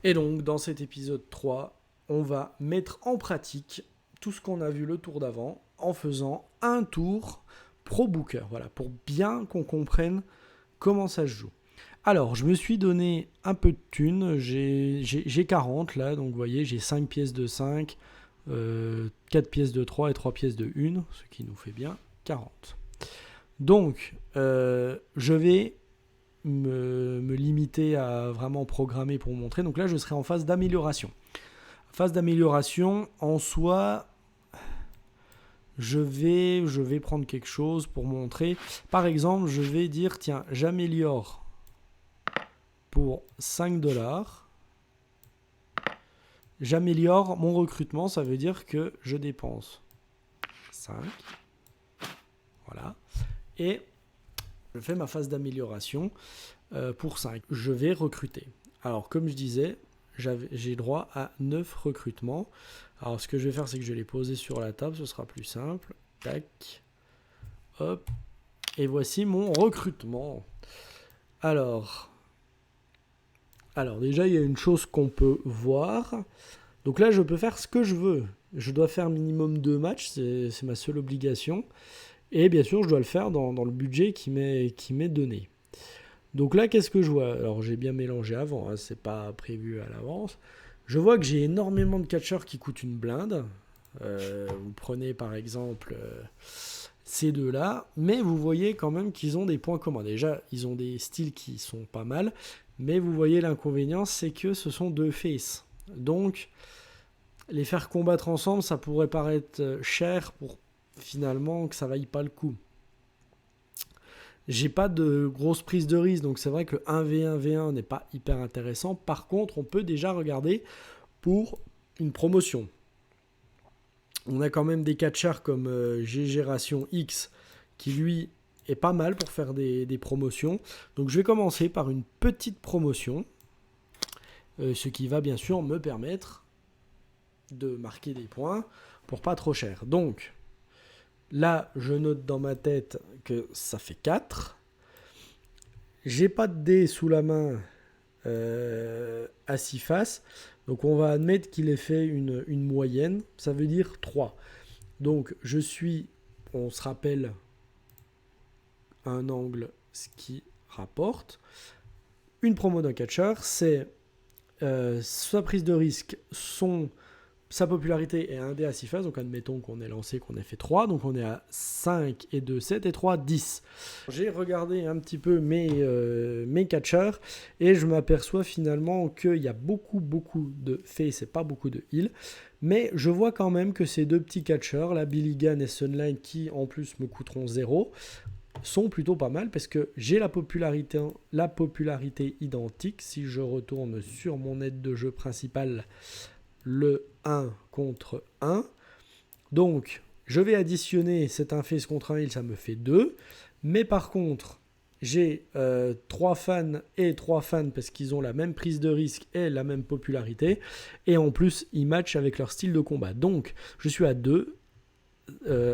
Et donc, dans cet épisode 3, on va mettre en pratique tout ce qu'on a vu le tour d'avant en faisant un tour Pro Booker, voilà, pour bien qu'on comprenne comment ça se joue. Alors, je me suis donné un peu de thunes, j'ai 40 là, donc vous voyez, j'ai 5 pièces de 5, 4 pièces de 3 et 3 pièces de 1, ce qui nous fait bien 40. Donc, je vais me limiter à vraiment programmer pour vous montrer. Donc là, je serai en phase d'amélioration. Phase d'amélioration, en soi, je vais prendre quelque chose pour montrer. Par exemple, je vais dire, tiens, j'améliore pour 5 dollars. J'améliore mon recrutement, ça veut dire que je dépense 5. Voilà. Et je fais ma phase d'amélioration pour 5. Je vais recruter. Alors, comme je disais, j'ai droit à 9 recrutements. Alors, ce que je vais faire, c'est que je vais les poser sur la table. Ce sera plus simple. Tac. Hop. Et voici mon recrutement. Alors déjà, il y a une chose qu'on peut voir. Donc là, je peux faire ce que je veux. Je dois faire minimum 2 matchs. C'est ma seule obligation. Et bien sûr, je dois le faire dans le budget qui m'est donné. Donc là, qu'est-ce que je vois? Alors, j'ai bien mélangé avant, hein, c'est pas prévu à l'avance. Je vois que j'ai énormément de catcheurs qui coûtent une blinde. Vous prenez par exemple ces deux-là, mais vous voyez quand même qu'ils ont des points communs. Déjà, ils ont des styles qui sont pas mal, mais vous voyez l'inconvénient, c'est que ce sont deux faces. Donc, les faire combattre ensemble, ça pourrait paraître cher pour finalement que ça vaille pas le coup. J'ai pas de grosse prise de risque, donc c'est vrai que le 1v1 V1 n'est pas hyper intéressant. Par contre, on peut déjà regarder pour une promotion. On a quand même des catchers comme G-Gération X qui lui est pas mal pour faire des promotions. Donc je vais commencer par une petite promotion, ce qui va bien sûr me permettre de marquer des points pour pas trop cher. Donc là, je note dans ma tête que ça fait 4. J'ai pas de dés sous la main à 6 faces. Donc on va admettre qu'il ait fait une moyenne. Ça veut dire 3. Donc je suis, on se rappelle, un angle ce qui rapporte. Une promo d'un catcher, c'est sa prise de risque, sa popularité est un dé à 6 faces, donc admettons qu'on ait lancé, qu'on ait fait 3, donc on est à 5 et 2, 7 et 3, 10. J'ai regardé un petit peu mes catchers et je m'aperçois finalement qu'il y a beaucoup de face et pas beaucoup de heal, mais je vois quand même que ces deux petits catchers, la Billy Gunn et Sunline, qui en plus me coûteront 0, sont plutôt pas mal parce que j'ai la popularité identique. Si je retourne sur mon aide de jeu principale, le 1 contre 1. Donc, je vais additionner cet 1 face contre 1 heal, ça me fait 2. Mais par contre, j'ai 3 fans et 3 fans parce qu'ils ont la même prise de risque et la même popularité. Et en plus, ils matchent avec leur style de combat. Donc, je suis à 2.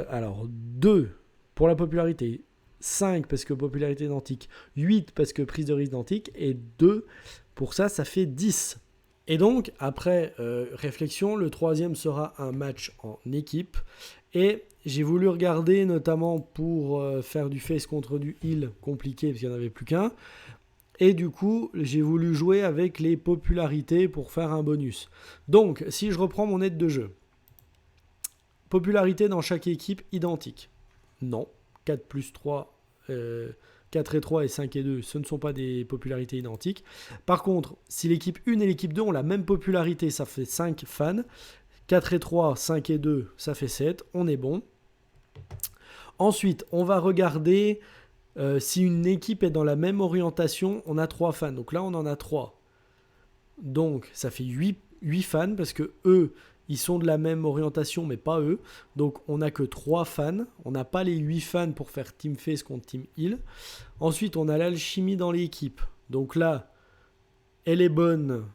Alors, 2 pour la popularité, 5 parce que popularité identique, 8 parce que prise de risque identique, et 2 pour ça, ça fait 10. Et donc, après réflexion, le troisième sera un match en équipe. Et j'ai voulu regarder, notamment pour faire du face contre du heal compliqué, parce qu'il n'y en avait plus qu'un. Et du coup, j'ai voulu jouer avec les popularités pour faire un bonus. Donc, si je reprends mon aide de jeu, popularité dans chaque équipe identique. Non, 4 plus 3, 4 et 3 et 5 et 2, ce ne sont pas des popularités identiques. Par contre, si l'équipe 1 et l'équipe 2 ont la même popularité, ça fait 5 fans. 4 et 3, 5 et 2, ça fait 7. On est bon. Ensuite, on va regarder si une équipe est dans la même orientation, on a 3 fans. Donc là, on en a 3. Donc, ça fait 8 fans parce que eux, ils sont de la même orientation, mais pas eux. Donc, on n'a que 3 fans. On n'a pas les 8 fans pour faire Team Face contre Team Heal. Ensuite, on a l'alchimie dans l'équipe. Donc là, elle est bonne,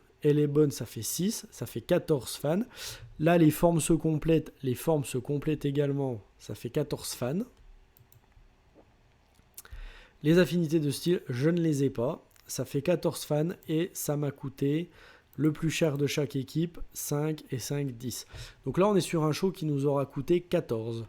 ça fait 6. Ça fait 14 fans. Là, les formes se complètent. Les formes se complètent également. Ça fait 14 fans. Les affinités de style, je ne les ai pas. Ça fait 14 fans et ça m'a coûté Le plus cher de chaque équipe, 5 et 5, 10. Donc là, on est sur un show qui nous aura coûté 14.